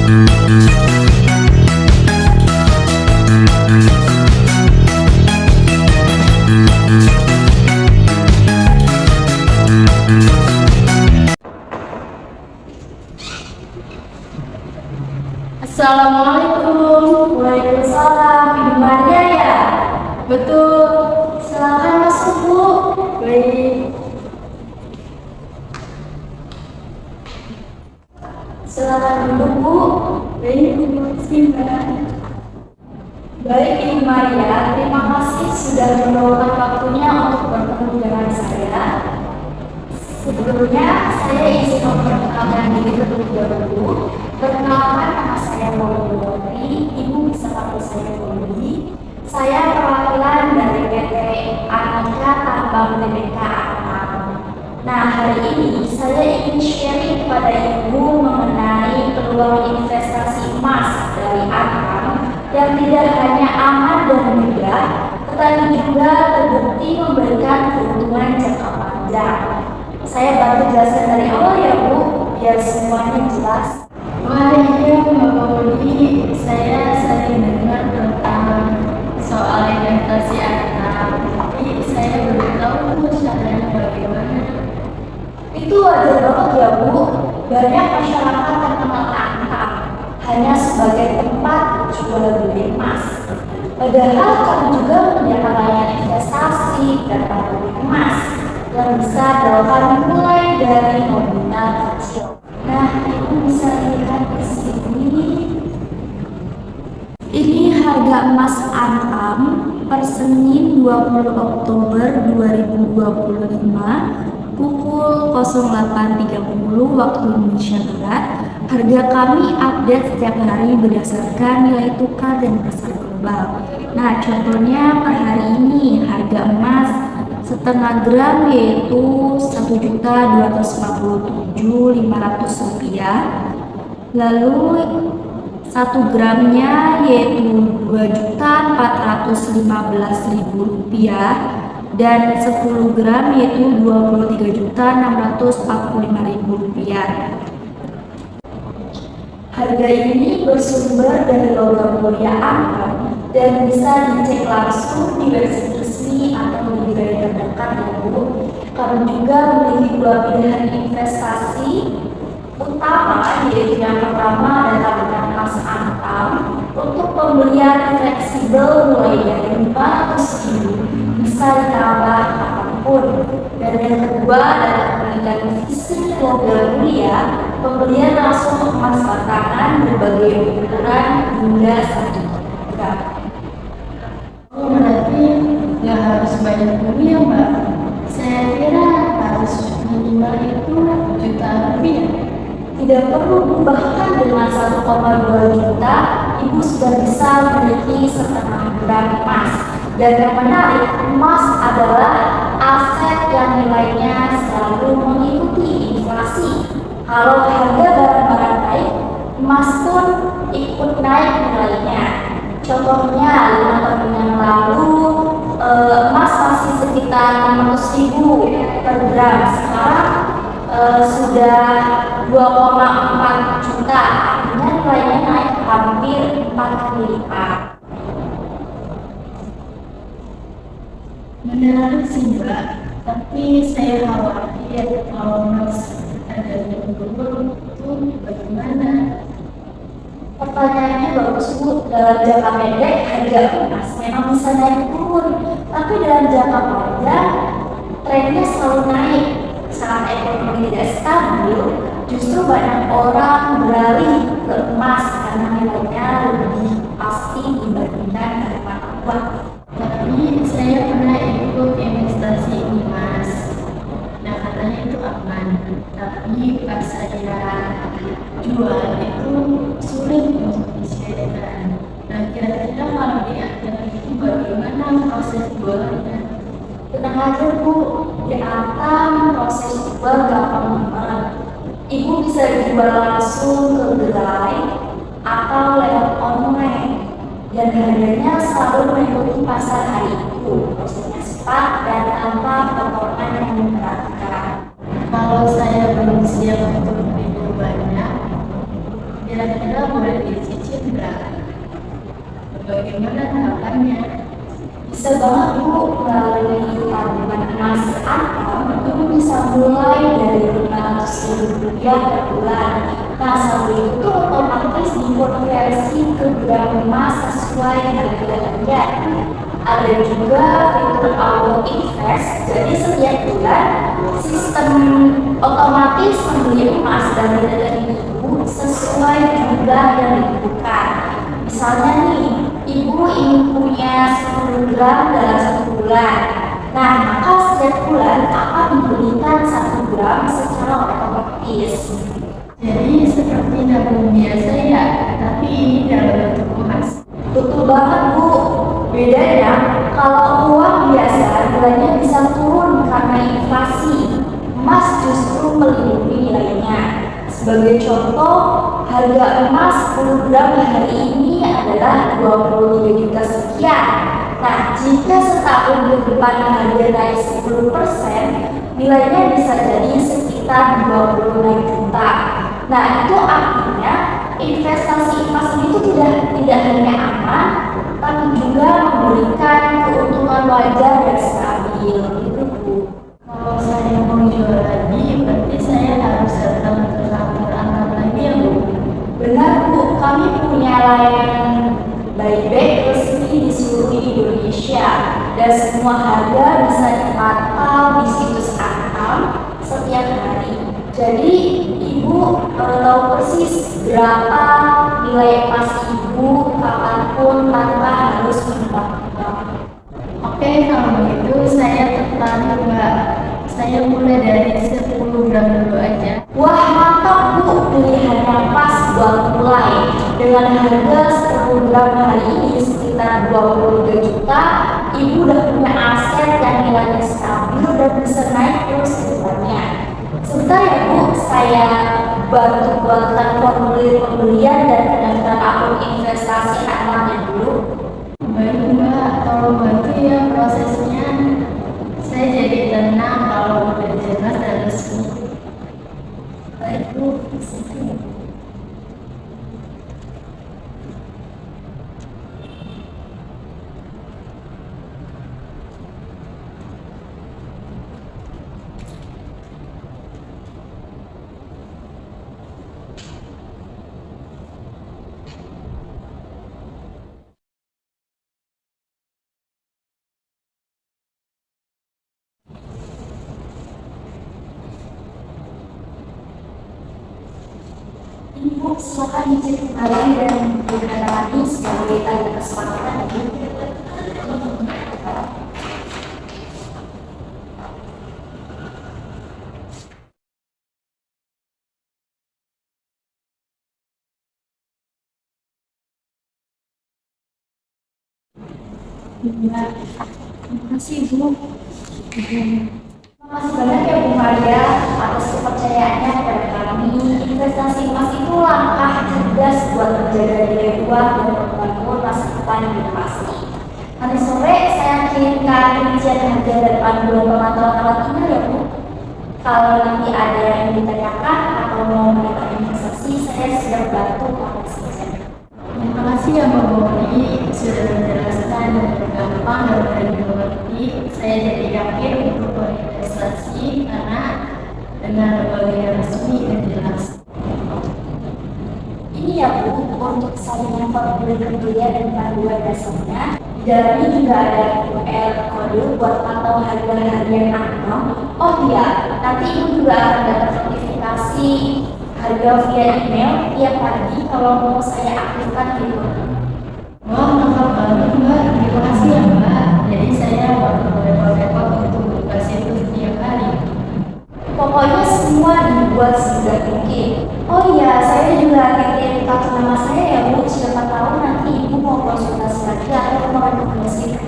Assalamualaikum. Waalaikumsalam. Ibu Maria ya? Betul. Silakan masuk, Bu. Baik. Silakan duduk, Bu. Baik, terima kasih, Mbak. Baik, Ibu Maria, terima kasih sudah meluangkan waktunya untuk bertemu dengan saya. Sebelumnya, saya ingin memperkenalkan diri terlebih dahulu. Perkenalkan, nama saya Maudie. Ibu bisa panggil saya Maudie. Saya perwakilan dari PT Aneka Tambang Tbk Antam. Nah, hari ini saya ingin sharing kepada Ibu mengenai peluang investasi emas dari Antam yang tidak hanya aman dan mudah, tetapi juga terbukti memberikan keuntungan jangka panjang. Saya bantu jelaskan dari awal ya, Bu, biar semuanya jelas. Wah iya Mbak Maudie, saya sering dengar tentang soal investasi Antam, tapi saya belum tahu caranya bagaimana. Itu wajar banget ya, Bu. Banyak masyarakat yang kenal Antam hanya sebagai tempat jual beli emas. Padahal kami juga menyediakan layanan investasi dan tabungan emas yang bisa dilakukan mulai dari nominal kecil. Nah, Ibu bisa lihat di sini. Ini harga emas Antam per Senin 20 Oktober 2025 pukul 08.30 waktu Indonesia Barat. Harga kami update setiap hari berdasarkan nilai tukar dan pasar global. Nah, contohnya per hari ini harga emas setengah gram yaitu Rp1.257.500, lalu 1 gramnya yaitu Rp2.415.000 dan 10 gram yaitu Rp23.645.000. Harga ini bersumber dari logam mulia Antam dan bisa dicek langsung di website resmi atau di gerai terdekat ya, Bu. Kami juga memiliki dua pilihan investasi utama, yaitu yang pertama adalah tabungan emas Antam untuk pembelian fleksibel mulai dari 500.000 bisa ditambah apapun, dan yang kedua adalah pembelian fisik logam mulia, pembelian langsung emas batangan berbagai ukuran hingga 1 gram. Oh berarti nggak harus banyak dulu ya Mbak? Saya kira harus minimal itu jutaan rupiah. Tidak perlu, bahkan dengan 1,2 juta Ibu sudah bisa memiliki setengah gram emas. Dan yang menarik, emas adalah aset yang nilainya selalu mengikuti inflasi. Kalau harga barang-barang naik, emas pun ikut naik nilainya. Contohnya 5 tahun yang lalu emas masih sekitar 600.000 per gram. Sekarang sudah 2,4 juta, artinya nilainya naik hampir 4 kali lipat. Menarik sih Mbak, tapi saya khawatir kalau emas harganya turun itu bagaimana? Pertanyaannya bagus, Bu. Dalam jangka pendek harga emas memang bisa naik turun, tapi dalam jangka panjang trennya selalu naik. Saat ekonomi tidak stabil, justru banyak orang beralih ke emas karena nilainya lebih pasti dibandingkan dengan mata uang. Tapi saya pernah ikut investasi emas. Nah katanya itu aman, tapi pas saya jual itu sulit untuk dicairkan. Nah kira-kira kalau diatur itu bagaimana proses jualnya? Tenang aja, Bu, di Antam proses jual gampang banget. Ibu bisa jual langsung ke gerai atau lewat online, dan harganya selalu mengikuti pasar hari itu. Prosesnya cepat dan tanpa potongan yang memberatkan. Kalau saya belum siap untuk beli banyak, kira-kira boleh dicicil berapa? Bagaimana tahapannya? Bisa banget Bu, melalui tabungan emas Antam, Ibu bisa mulai dari Rp500.000 per bulan. Nah, saldo itu otomatis dikonversi ke gram emas sesuai harga Anda. Ada juga fitur auto invest, jadi setiap bulan sistem otomatis membeli emas dari rekening Ibu sesuai jumlah yang dibutuhkan. Misalnya nih, Ibu ingin punya 10 gram dalam 1 bulan. Nah, maka setiap bulan akan dibelikan 1 gram secara otomatis. Jadi seperti nabung biasa ya, tapi ini dalam bentuk emas. Betul banget Bu. Bedanya, kalau uang biasa nilainya bisa turun karena inflasi. Emas justru melindungi nilainya. Sebagai contoh, harga emas 10 gram hari ini adalah 23 juta sekian. Nah, jika setahun ke depan harga naik 10%, nilainya bisa jadi sekitar 26 juta. Nah, itu artinya investasi emas itu tidak hanya aman, tapi juga memberikan keuntungan wajar dan stabil. Gitu Bu. Kalau saya mau jual lagi, berarti saya harus datang ke kantor Antam lagi ya Bu? Benar Bu, kami punya layanan buyback resmi di seluruh Indonesia dan semua harga bisa dipantau di situs Antam setiap hari. Jadi Ibu tahu persis berapa nilai emas Ibu kapanpun tanpa harus menebak-nebak. Oke, kalau begitu saya tertarik Mbak. Saya mulai dari 10 gram dulu aja. Wah mantap Bu, pilihannya pas buat mulai. Dengan harga 10 gram hari ini sekitar 23 juta, Ibu udah punya aset yang nilainya stabil dan bisa naik terus ke depannya. Sebentar ya Bu, saya bantu buatkan formulir pembelian dan pendaftaran akun investasi Antamnya dulu. Baik Mbak, tolong bantu ya prosesnya. Saya jadi tenang kalau udah jelas dan resmi. Baik Bu, silakan. Ibu silakan dicek kembali dan dikatakan sebagai tanda kesepakatan. Terima kasih Bu. Terima kasih banyak ya Bu Maria atas kepercayaannya kepada kami. Investasi emas itu langkah cerdas buat menjaga nilai uang dan membangun masa depan yang pasti. Nanti sore saya kirimkan rincian harga dan panduan pemantauan alat email ya Bu. Kalau nanti ada yang ditanyakan atau mau mendapat investasi, saya siap bantu kapan saja. Terima kasih ya Mbak Boni sudah menjelaskan dengan gampang dan mudah dimengerti. Saya jadi yakin untuk berinvestasi karena dengan lembaga resmi dan jelas. Ini ya Bu, untuk salinan formulir pembelian dan panduan dasarnya. Di dalamnya juga ada QR kode buat pantau harga harian Antam. Oh iya, nanti Ibu juga akan dapat notifikasi harga via email tiap pagi kalau mau saya aktifkan di rumah. Wah, lengkap banget Mbak. Terima kasih ya Mbak. Jadi saya waktu repot-repot untuk buka situs tiap hari. Pokoknya semua dibuat semudah mungkin. Oh iya, saya juga titip kartu nama saya ya Bu. Siapa tahu nanti Ibu mau konsultasi lagi atau mau rekomendasi.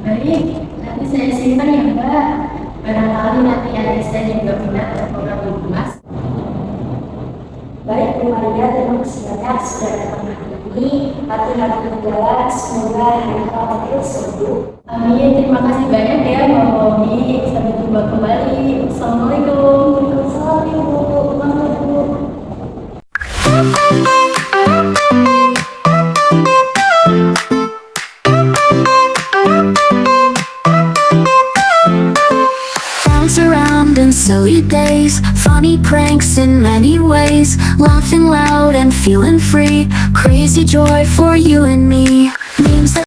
Baik, nanti saya simpan ya Mbak. Barangkali nanti adik saya juga minat program emas. Baik Bu Maria, terima kasih banyak sudah datang hari ini. Hati-hati di jalan, semoga hari kamu terus sembuh. Amin, terima kasih banyak ya Mbak Boni. Sampai jumpa kembali. Assalamualaikum. Assalamualaikum warahmatullahi wabarakatuh. Dance around and silly days, funny pranks in many ways, laughing loud and feeling free, crazy joy for you and me. Memes that